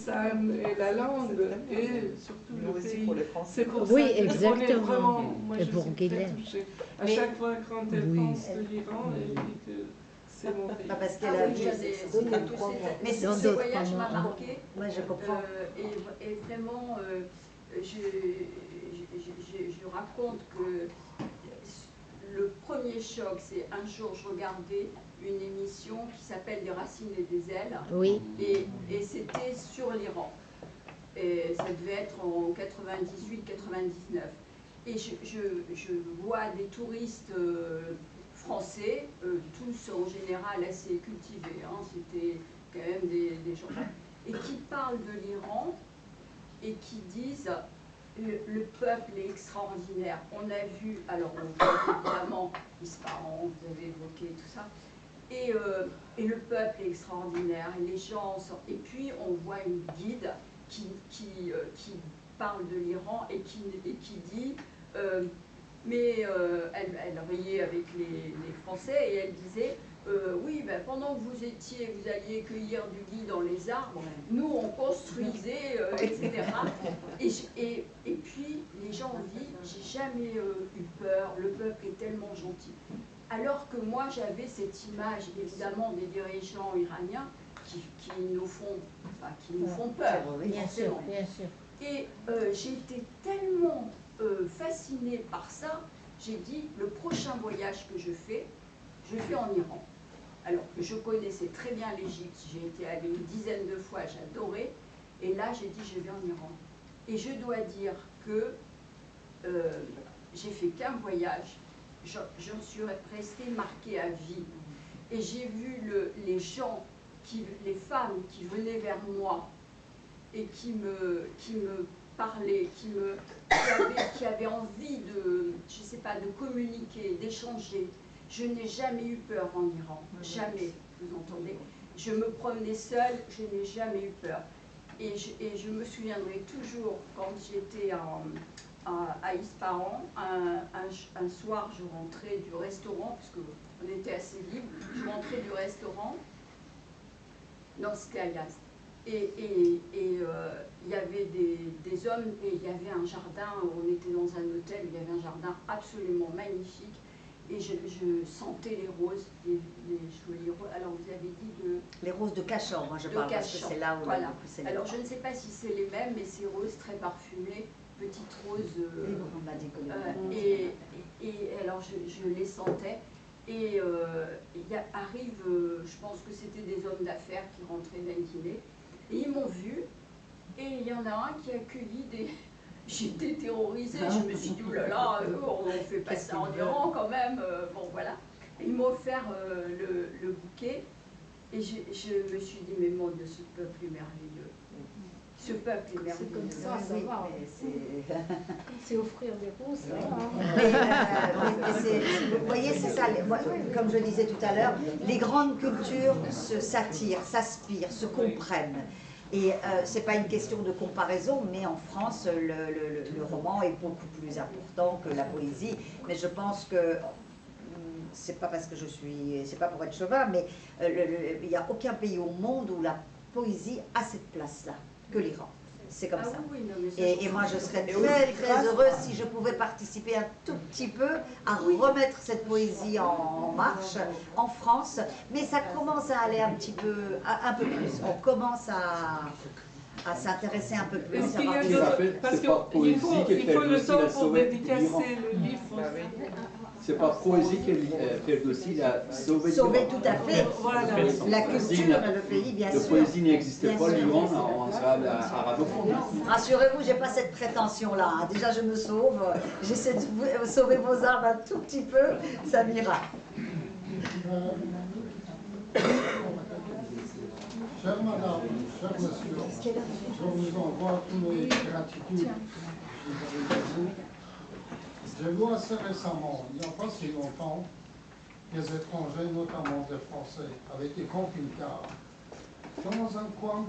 Hassan et la langue, et surtout le pays. C'est pour Oui, ça qu'on est exactement. vraiment, moi Et je pour suis très Guylaine. touchée. À chaque fois quand elle Oui. pense de l'Iran, elle dit que c'est mon pays. Parce qu'elle a vu. Mais Dans ce d'autres voyage m'a moments. marqué. Moi, je comprends. Et vraiment, je raconte que le premier choc, c'est un jour, je regardais une émission qui s'appelle Des racines et des ailes. Oui. Et c'était sur l'Iran. Et ça devait être en 98-99. Et je vois des touristes français, tous en général assez cultivés, hein, c'était quand même des gens, et qui parlent de l'Iran et qui disent le peuple est extraordinaire. On a vu, alors on voit évidemment Ispahan, vous avez évoqué tout ça, et le peuple est extraordinaire, et les gens sont... Et puis on voit une guide qui parle de l'Iran et qui dit mais elle riait avec les Français et elle disait oui, ben, pendant que vous alliez cueillir du gui dans les arbres, nous on construisait, etc. Et puis les gens ont dit, j'ai jamais eu peur, le peuple est tellement gentil. Alors que moi j'avais cette image évidemment des dirigeants iraniens qui nous font peur, Bien sûr, bien sûr. Et j'ai été tellement fascinée par ça, j'ai dit, le prochain voyage que je fais en Iran. Alors, je connaissais très bien l'Égypte, j'ai été allée une dizaine de fois, j'adorais, et là j'ai dit, je vais en Iran. Et je dois dire que j'ai fait qu'un voyage, j'en suis restée marquée à vie. Et j'ai vu les gens, les femmes qui venaient vers moi, et qui me parlaient, qui avaient envie de, je sais pas, de communiquer, d'échanger. Je n'ai jamais eu peur en Iran, jamais, vous entendez. Je me promenais seule, je n'ai jamais eu peur. Et je me souviendrai toujours, quand j'étais à Ispahan, un soir, je rentrais du restaurant, parce qu'on était assez libre, je rentrais du restaurant, non, c'était à Yazd. Et il y avait des hommes, et il y avait un jardin, on était dans un hôtel, il y avait un jardin absolument magnifique, et je sentais les roses, les jolies roses. Alors vous avez dit de... Les roses de Cachan, moi je parle, parce que c'est là où voilà. c'est. Alors je ne sais pas si c'est les mêmes, mais ces roses très parfumées, petites roses... on m'a dit que et alors je les sentais. Et arrive, je pense que c'était des hommes d'affaires qui rentraient d'un dîner, et ils m'ont vu, et il y en a un qui a cueilli des... J'étais terrorisée, je me suis dit, oh là là, on ne fait pas ça en Iran quand même, bon voilà. Et ils m'ont offert le bouquet, et je me suis dit, mais mon Dieu, ce peuple est merveilleux. Ce peuple est merveilleux. C'est comme ça, ça va. C'est offrir des roses, ça va. Vous voyez, c'est ça, comme je disais tout à l'heure, les grandes cultures s'attirent, s'aspirent, se comprennent. Et ce n'est pas une question de comparaison, mais en France, le roman est beaucoup plus important que la poésie. Mais je pense que, c'est pas parce que c'est pas pour être chauvin, mais il n'y a aucun pays au monde où la poésie a cette place-là que l'Iran. C'est comme ça. Oui, non, mais ça. Et moi, je serais très, très heureuse si je pouvais participer un tout petit peu à remettre cette poésie en marche en France. Mais ça commence à aller un petit peu, un peu plus. On commence à s'intéresser un peu plus. Est-ce qu'il y a d'autres... Parce qu'il faut le temps pour dédicacer le livre. C'est pas poésie qu'elle aussi a sauvé tout à fait. Voilà. La culture, le pays, bien sûr. La poésie n'existait pas, l'Iran, en arabophone. Rassurez-vous, j'ai pas cette prétention-là. Déjà, je me sauve. J'essaie de sauver vos armes un tout petit peu. Ça m'ira. Chère madame, cher monsieur, je vous envoie tous mes gratitudes. J'ai vu assez récemment, il n'y a pas si longtemps, des étrangers, notamment des Français, avec des camping-cars, dans un coin